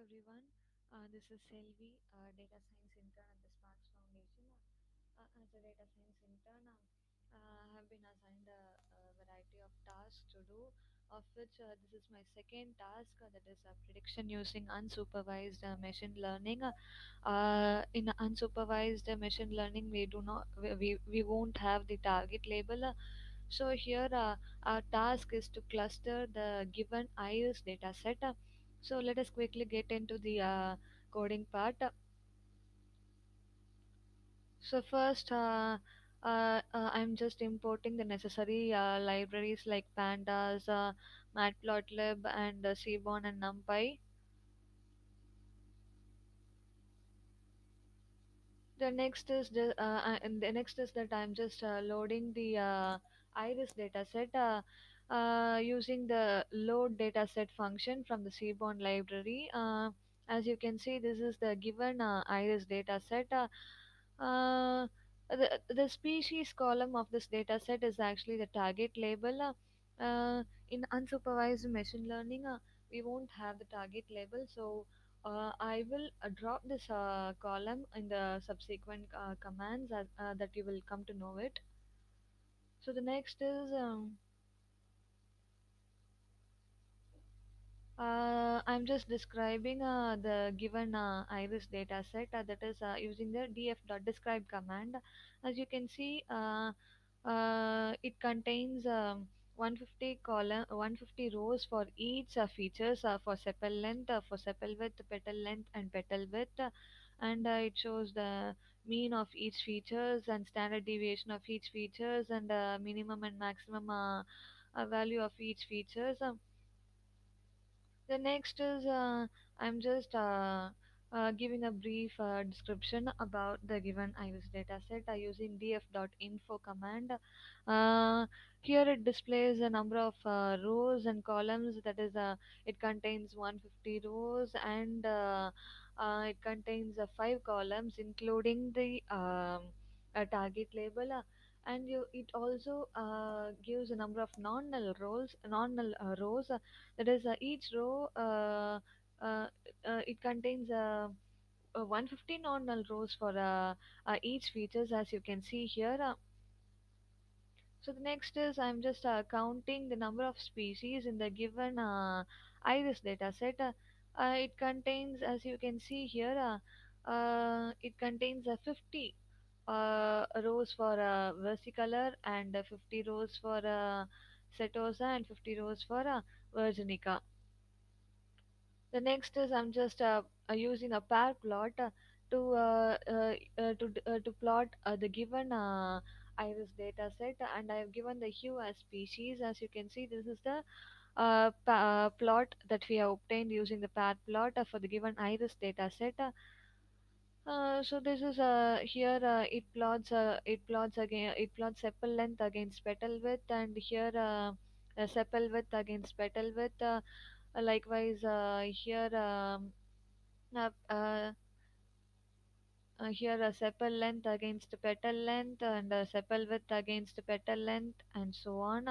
everyone. This is Selvy, data science intern at the Sparks Foundation. As a data science intern, I have been assigned a variety of tasks to do, of which this is my second task, that is prediction using unsupervised machine learning. In unsupervised machine learning, we won't have the target label. So here our task is to cluster the given Iris data set. So let us quickly get into the coding part. So first, I'm just importing the necessary libraries like pandas, matplotlib, and seaborn and numpy. The next is that I'm just loading the iris dataset using the load dataset function from the seaborn library. As you can see, this is the given iris dataset. Uh, the species column of this dataset is actually the target label. In unsupervised machine learning, we won't have the target label, so I will drop this column in the subsequent commands that you will come to know it. So the next is I'm just describing the given iris data set that is using the df.describe command. As you can see, it contains 150 rows for each features for sepal length, for sepal width, petal length, and petal width, and it shows the mean of each features and standard deviation of each features and minimum and maximum value of each features. The next is I'm just giving a brief description about the given iris dataset using df.info command. Uh, Here it displays a number of rows and columns. That is, it contains 150 rows and it contains five columns, including the target label. It also gives a number of non-null rows. That is, each row uh, it contains 150 non-null rows for each features, as you can see here. So the next is I'm just counting the number of species in the given iris data set. It contains, as you can see here, it contains 50 rows for versicolor and 50 rows for setosa and 50 rows for virginica. The next is I'm just using a pair plot to plot the given iris data set, and I have given the hue as species. As you can see, this is the plot that we have obtained using the pair plot for the given iris data set. So this is here it plots sepal length against petal width, and here sepal width against petal width. Likewise, uh, uh, here sepal length against petal length and sepal width against petal length and so on.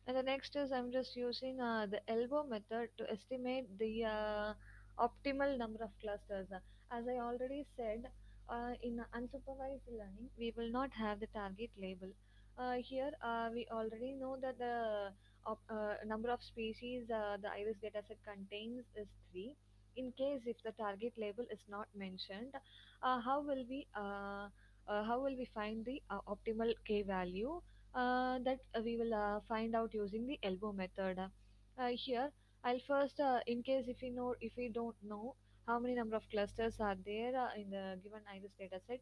And the next is I'm just using the elbow method to estimate the optimal number of clusters. As I already said, in unsupervised learning, we will not have the target label. Here, we already know that the number of species the iris dataset contains is 3. In case if the target label is not mentioned, uh, how will we uh, how will we find the optimal k value? That we will find out using the elbow method. Here, I'll first, in case if we don't know how many number of clusters are there in the given iris data set,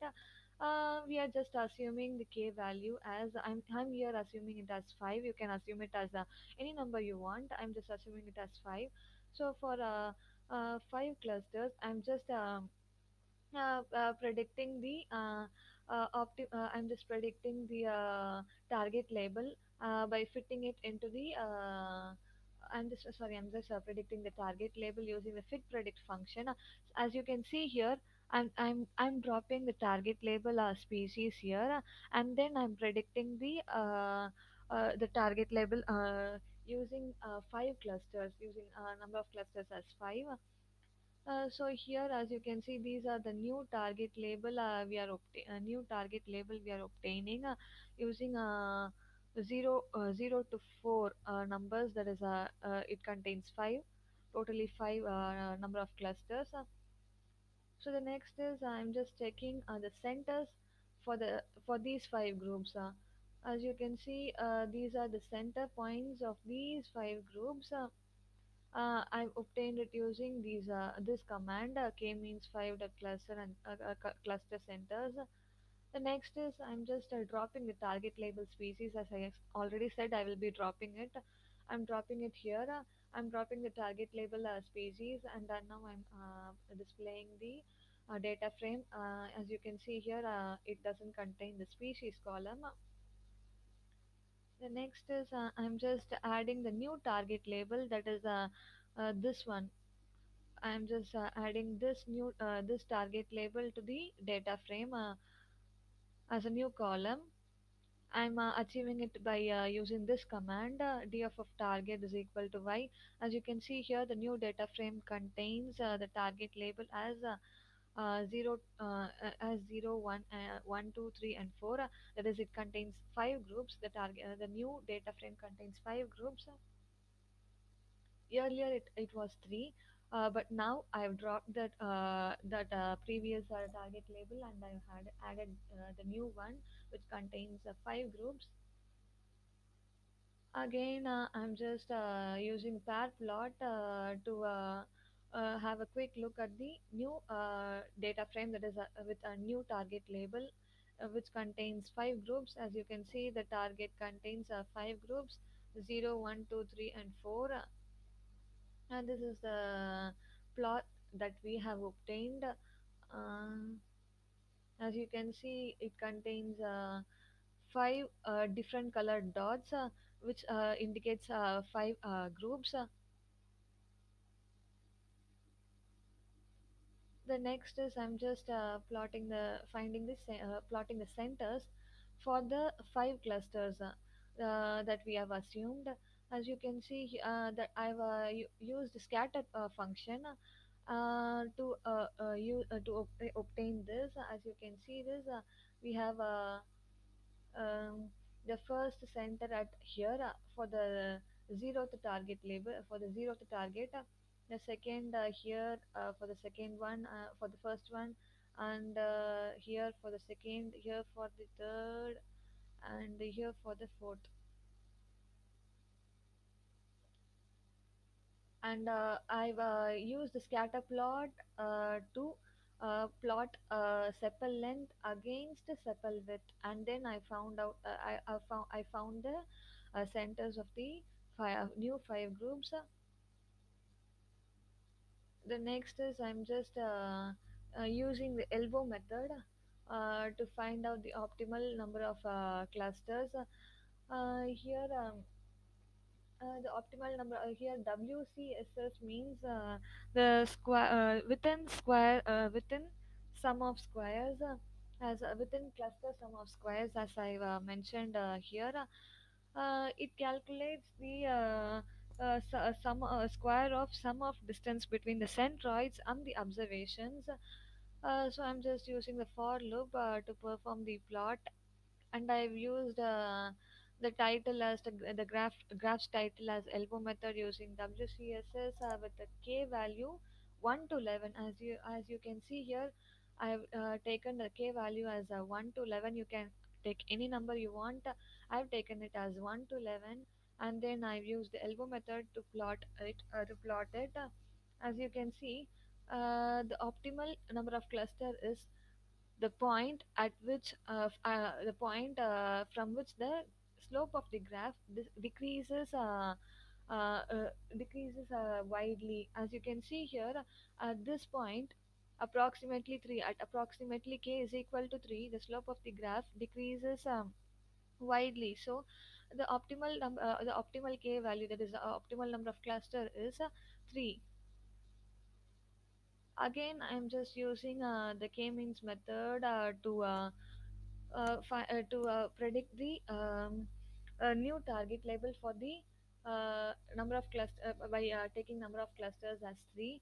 we are just assuming the k value as I'm here assuming it as 5. You can assume it as any number you want. I'm just assuming it as 5. So for 5 clusters, I'm just predicting the I'm just predicting the target label by fitting it into the I'm just predicting the target label using the fit predict function. As you can see here, I'm dropping the target label species here, and then I'm predicting the target label using five clusters, using number of clusters as five. So here, as you can see, these are the new target label new target label we are obtaining using 0 to 4 numbers. That is, it contains five, totally five number of clusters. So the next is I'm just checking the centers for these five groups. As you can see, these are the center points of these five groups. I've obtained it using this command kmeans 5 dot cluster and cluster centers. The next is I'm just dropping the target label species. As I already said, I will be dropping it. I'm dropping it here. I'm dropping the target label species, and then now I'm displaying the data frame. As you can see here, it doesn't contain the species column. The next is I'm just adding the new target label, that is this one. I'm just adding this target label to the data frame as a new column. I'm achieving it by using this command df of target is equal to y. As you can see here, the new data frame contains the target label as 0, 1, 1, 2, 3, and 4. That is, it contains five groups. The new data frame contains five groups. Earlier it was three, but now I've dropped that previous target label, and I've had added the new one, which contains five groups. Again, I'm just using pair plot to have a quick look at the new data frame, that is with a new target label, which contains five groups. As you can see, the target contains five groups: 0, 1, 2, 3, and 4. And this is the plot that we have obtained. As you can see, it contains five different colored dots, which indicates five groups. The next is I'm just plotting the centers for the five clusters that we have assumed. As you can see, that I've used scatter function to obtain this. As you can see, this we have the first center at here for the zeroth target label for the zeroth target, the second here for the second one, for the first one, and here for the second, here for the third, and here for the fourth. And I've used the scatter plot to plot sepal length against the sepal width, and then I found out I found the centers of the new five groups. The next is I'm just using the elbow method to find out the optimal number of clusters. Here the optimal number here WCSS means the square within sum of squares, as within cluster sum of squares, as I mentioned here. It calculates the square of sum of distance between the centroids and the observations. So I'm just using the for loop to perform the plot, and I've used the title as the graph's title as elbow method using WCSS with the k value 1 to 11. As you can see here, I've taken the k value as 1 to 11. You can take any number you want. I've taken it as 1 to 11, and then I've used the elbow method to plot it. As you can see, the optimal number of cluster is the point at which the point from which the slope of the graph uh, uh, decreases widely. As you can see here, at this point, approximately 3, at approximately k is equal to 3, the slope of the graph decreases widely. So the optimal k value, that is the optimal number of cluster, is 3. Again, I'm just using the k-means method to predict the new target label for the number of cluster by taking number of clusters as 3.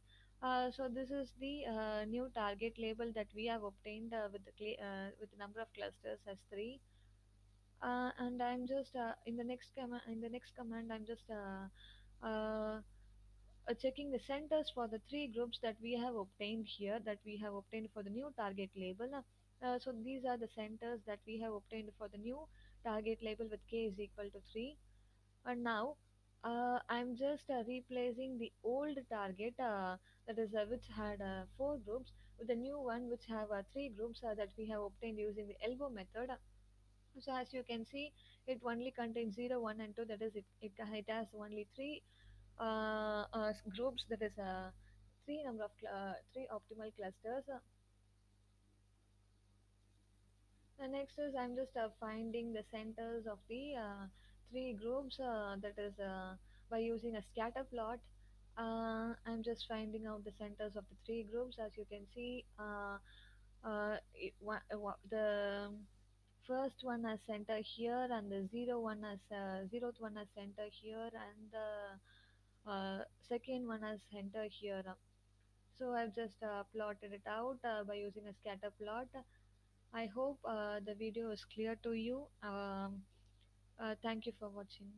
So this is the new target label that we have obtained with the number of clusters as 3. And I'm just in the next command I'm just checking the centers for the three groups that we have obtained here, that we have obtained for the new target label. So these are the centers that we have obtained for the new target label with k is equal to 3. And now I'm just replacing the old target that is which had four groups with the new one which have three groups that we have obtained using the elbow method. So as you can see, it only contains 0, 1 and 2. That is, it has only three groups. That is three optimal clusters. The next is I'm just finding the centers of the three groups. That is by using a scatter plot. I'm just finding out the centers of the three groups. As you can see, the first one has center here, and the zeroth one has center here, and the second one has center here. So I've just plotted it out by using a scatter plot. I hope the video is clear to you. Thank you for watching.